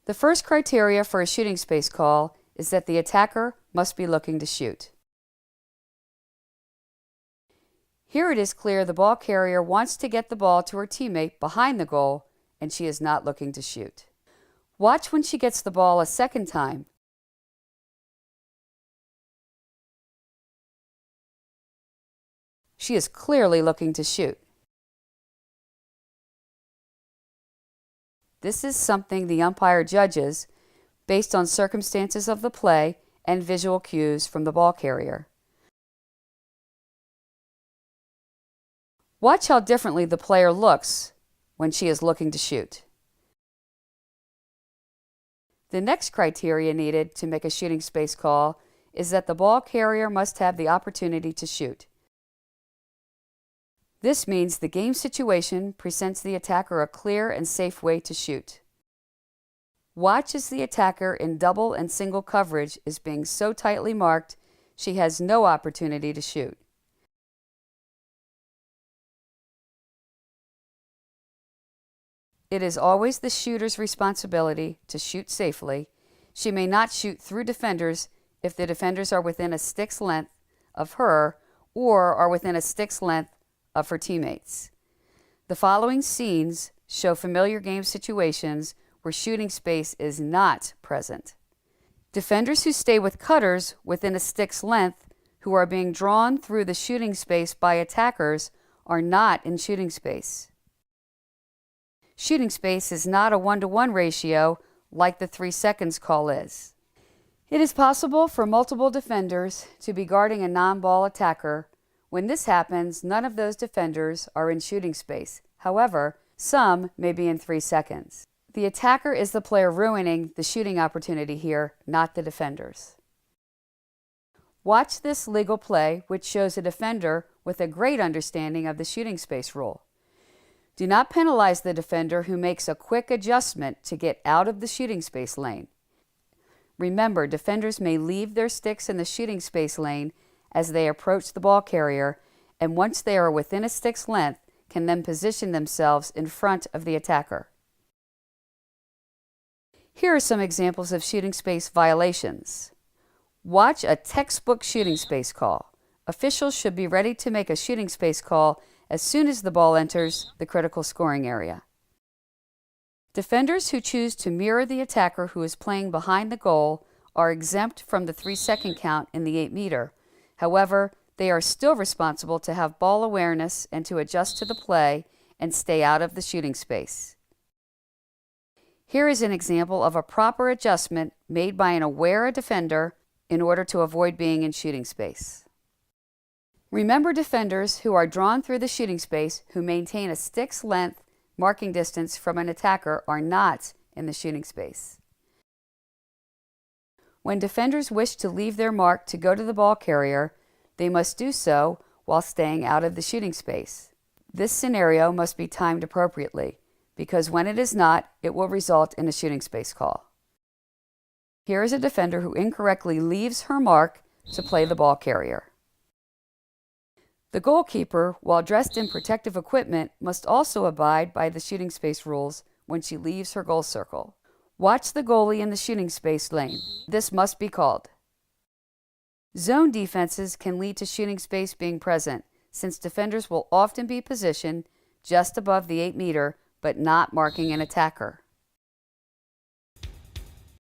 The first criteria for a shooting space call is that the attacker must be looking to shoot. Here it is clear the ball carrier wants to get the ball to her teammate behind the goal, and she is not looking to shoot. Watch when she gets the ball a second time. She is clearly looking to shoot. This is something the umpire judges based on circumstances of the play and visual cues from the ball carrier. Watch how differently the player looks when she is looking to shoot. The next criteria needed to make a shooting space call is that the ball carrier must have the opportunity to shoot. This means the game situation presents the attacker a clear and safe way to shoot. Watch as the attacker in double and single coverage is being so tightly marked she has no opportunity to shoot. It is always the shooter's responsibility to shoot safely. She may not shoot through defenders if the defenders are within a stick's length of her or are within a stick's length of her teammates. The following scenes show familiar game situations where shooting space is not present. Defenders who stay with cutters within a stick's length who are being drawn through the shooting space by attackers are not in shooting space. Shooting space is not a 1-to-1 ratio like the 3 seconds call is. It is possible for multiple defenders to be guarding a non-ball attacker. When this happens, none of those defenders are in shooting space. However, some may be in 3 seconds. The attacker is the player ruining the shooting opportunity here, not the defenders. Watch this legal play, which shows a defender with a great understanding of the shooting space rule. Do not penalize the defender who makes a quick adjustment to get out of the shooting space lane. Remember, defenders may leave their sticks in the shooting space lane as they approach the ball carrier, and once they are within a stick's length, can then position themselves in front of the attacker. Here are some examples of shooting space violations. Watch a textbook shooting space call. Officials should be ready to make a shooting space call as soon as the ball enters the critical scoring area. Defenders who choose to mirror the attacker who is playing behind the goal are exempt from the 3-second count in the 8-meter. However, they are still responsible to have ball awareness and to adjust to the play and stay out of the shooting space. Here is an example of a proper adjustment made by an aware defender in order to avoid being in shooting space. Remember, defenders who are drawn through the shooting space who maintain a stick's length marking distance from an attacker are not in the shooting space. When defenders wish to leave their mark to go to the ball carrier, they must do so while staying out of the shooting space. This scenario must be timed appropriately, because when it is not, it will result in a shooting space call. Here is a defender who incorrectly leaves her mark to play the ball carrier. The goalkeeper, while dressed in protective equipment, must also abide by the shooting space rules when she leaves her goal circle. Watch the goalie in the shooting space lane. This must be called. Zone defenses can lead to shooting space being present, since defenders will often be positioned just above the 8-meter but not marking an attacker.